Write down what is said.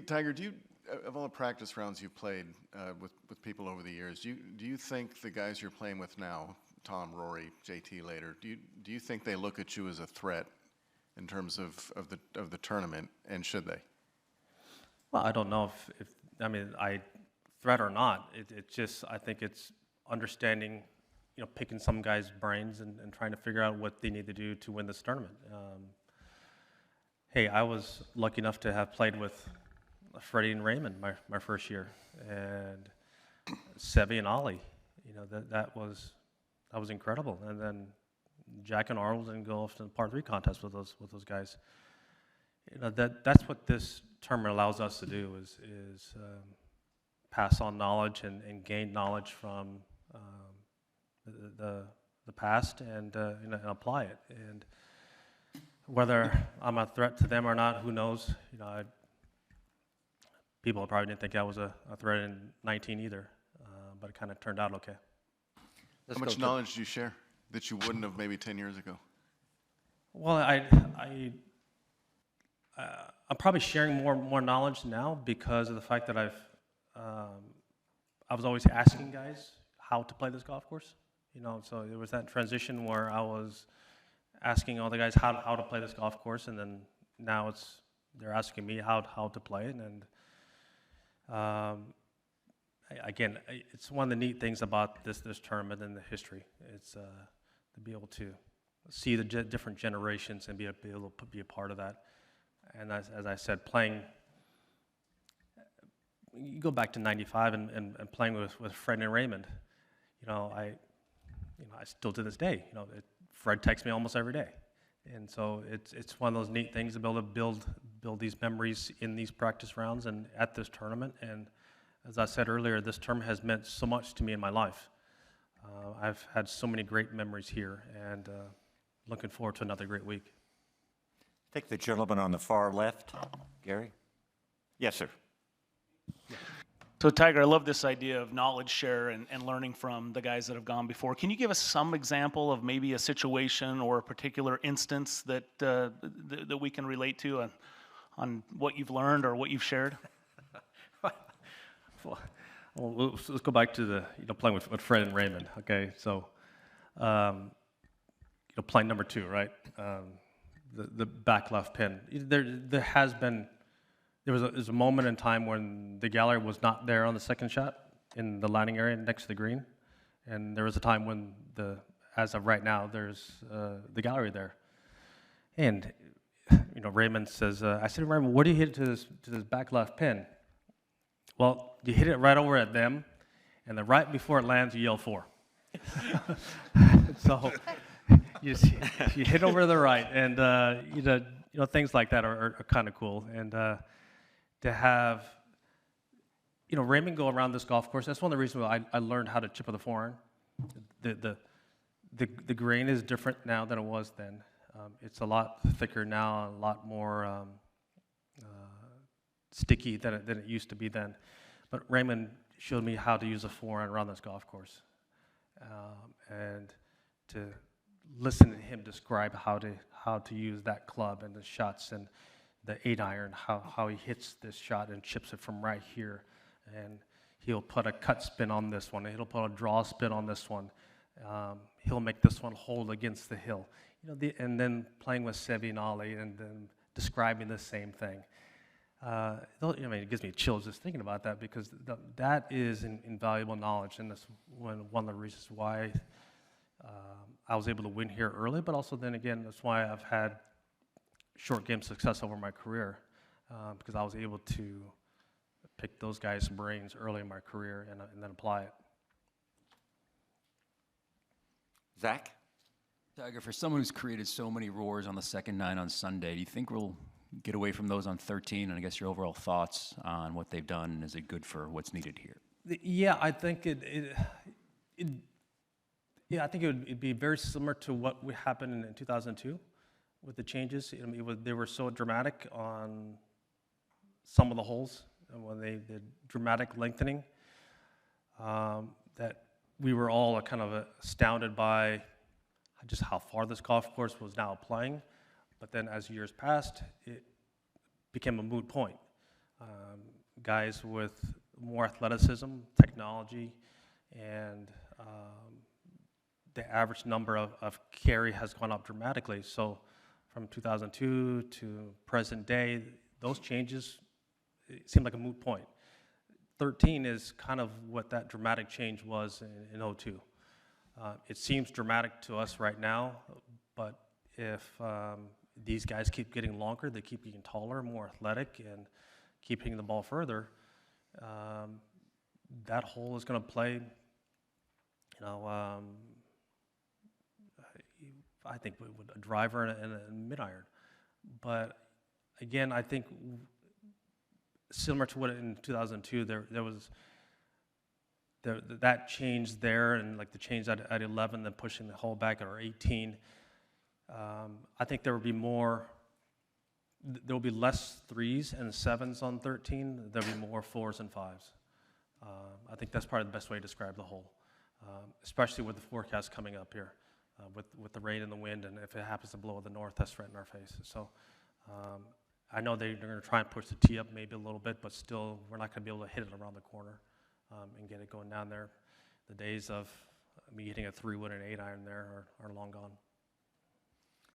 Tiger, of all the practice rounds you've played with people over the years, do you think the guys you're playing with now, Tom, Rory, JT later, do you think they look at you as a threat in terms of the tournament, and should they? Well, I don't know if I threat or not. It's just, I think it's understanding, picking some guys' brains and trying to figure out what they need to do to win this tournament. Hey, I was lucky enough to have played with Freddie and Raymond my first year, and Seve and Ollie. That was incredible. And then Jack and Arnold and go off to the par 3 contest with those guys. That's what this tournament allows us to do is pass on knowledge and gain knowledge from the past and apply it. And whether I'm a threat to them or not, who knows? People probably didn't think I was a threat in 19 either, but it kind of turned out okay. How much knowledge do you share that you wouldn't have maybe 10 years ago? Well, I'm probably sharing more knowledge now because of the fact that I was always asking guys how to play this golf course. So there was that transition where I was asking all the guys how to play this golf course, and then now they're asking me how to play it. And again, it's one of the neat things about this tournament and the history. It's to be able to see the different generations and be able to be a part of that. And as I said, playing, you go back to '95 and playing with Fred and Raymond. I still to this day, Fred texts me almost every day, and so it's one of those neat things to be able to build these memories in these practice rounds and at this tournament. And as I said earlier, this tournament has meant so much to me in my life. I've had so many great memories here, and looking forward to another great week. Take the gentleman on the far left, Gary. Yes, sir. Yeah. So, Tiger, I love this idea of knowledge share and learning from the guys that have gone before. Can you give us some example of maybe a situation or a particular instance that that we can relate to on what you've learned or what you've shared? Well, let's go back to the playing with Fred and Raymond. Okay, so playing number 2, right? The back left pin. There was a moment in time when the gallery was not there on the second shot in the landing area next to the green, and there was a time when as of right now, there's the gallery there. And Raymond says, I said, Raymond, what do you hit to this back left pin? Well, you hit it right over at them, and then right before it lands, you yell 4. So you hit over to the right, and things like that are kind of cool. And to have Raymond go around this golf course, that's one of the reasons why I learned how to chip with a forehand. The grain is different now than it was then. It's a lot thicker now, a lot more sticky than it used to be then. But Raymond showed me how to use a forehand around this golf course, and to listen to him describe how to use that club and the shots and the 8-iron, how he hits this shot and chips it from right here, and he'll put a cut spin on this one, he'll put a draw spin on this one, he'll make this one hold against the hill, and then playing with Seve and Ollie and then describing the same thing. It gives me chills just thinking about that, because that is invaluable knowledge, and that's one of the reasons why I was able to win here early, but also then again, that's why I've had short game success over my career, because I was able to pick those guys' brains early in my career and then apply it. Zach? Tiger, for someone who's created so many roars on the second 9 on Sunday, do you think we'll get away from those on 13? And I guess your overall thoughts on what they've done, and is it good for what's needed here? Yeah, I think I think it'd be very similar to what would happen in 2002 with the changes. They were so dramatic on some of the holes, and when they did dramatic lengthening, that we were all kind of astounded by just how far this golf course was now playing. But then as years passed, it became a moot point. guys with more athleticism, technology, and the average number of carry has gone up dramatically. So from 2002 to present day, those changes seem like a moot point. 13 is kind of what that dramatic change was in '02. It seems dramatic to us right now, but if these guys keep getting longer, they keep getting taller, more athletic, and keep hitting the ball further, that hole is going to play, I think with a driver and a mid-iron. But again, I think similar to what in 2002, there was that change there, and like the change at 11, then pushing the hole back at 18. I think there will be less 3s and 7s on 13. There'll be more 4s and 5s. I think that's probably the best way to describe the hole, especially with the forecast coming up here, with the rain and the wind, and if it happens to blow to the north, that's right in our face. So I know they're going to try and push the tee up maybe a little bit, but still, we're not going to be able to hit it around the corner and get it going down there. The days of me hitting a 3-wood and 8-iron there are long gone.